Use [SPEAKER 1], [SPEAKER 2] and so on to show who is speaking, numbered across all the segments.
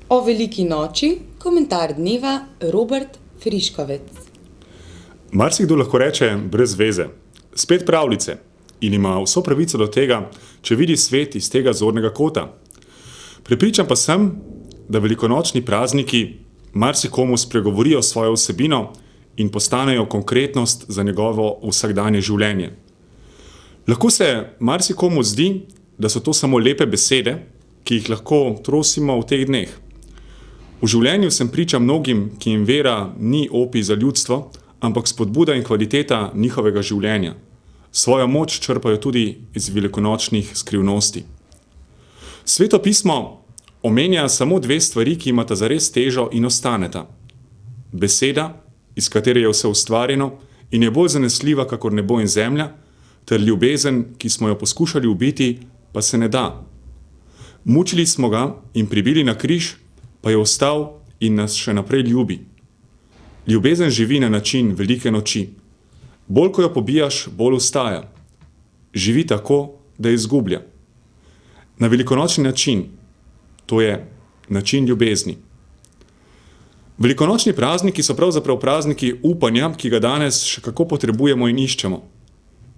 [SPEAKER 1] O veliki noči, komentar dneva, Robert Friškovec.
[SPEAKER 2] Marsikdo lahko reče brez veze, spet pravljice, in ima vso pravico do tega, če vidi svet iz tega zornega kota. Prepričan pa sem, da velikonočni prazniki marsikomu spregovorijo svojo vsebino in postanejo konkretnost za njegovo vsakdanje življenje. Lahko se marsikomu zdi, da so to samo lepe besede, ki jih lahko trosimo v teh dneh. V življenju sem priča mnogim, ki jim vera ni opij za ljudstvo, ampak spodbuda in kvaliteta njihovega življenja. Svojo moč črpajo tudi iz velikonočnih skrivnosti. Sveto pismo omenja samo dve stvari, ki imata zares težo in ostaneta. Beseda, iz katere je vse ustvarjeno in je bolj zanesljiva, kakor nebo in zemlja, ter ljubezen, ki smo jo poskušali ubiti, pa se ne da. Mučili smo ga in pribili na križ, pa je ostal in nas še naprej ljubi. Ljubezen živi na način velike noči. Bolj ko jo pobijaš, bolj ostaja. Živi tako, da izgublja. Na velikonočni način, to je način ljubezni. Velikonočni prazniki so pravzaprav prazniki upanja, ki ga danes še kako potrebujemo in iščemo.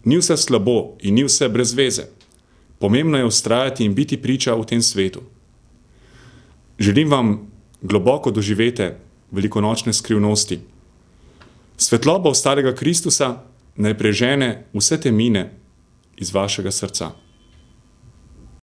[SPEAKER 2] Ni vse slabo in ni vse brez veze. Pomembno je vztrajati in biti priča v tem svetu. Želim vam globoko doživeti velikonočne skrivnosti. Svetloba ostalega Kristusa naj prežene vse temine iz vašega srca.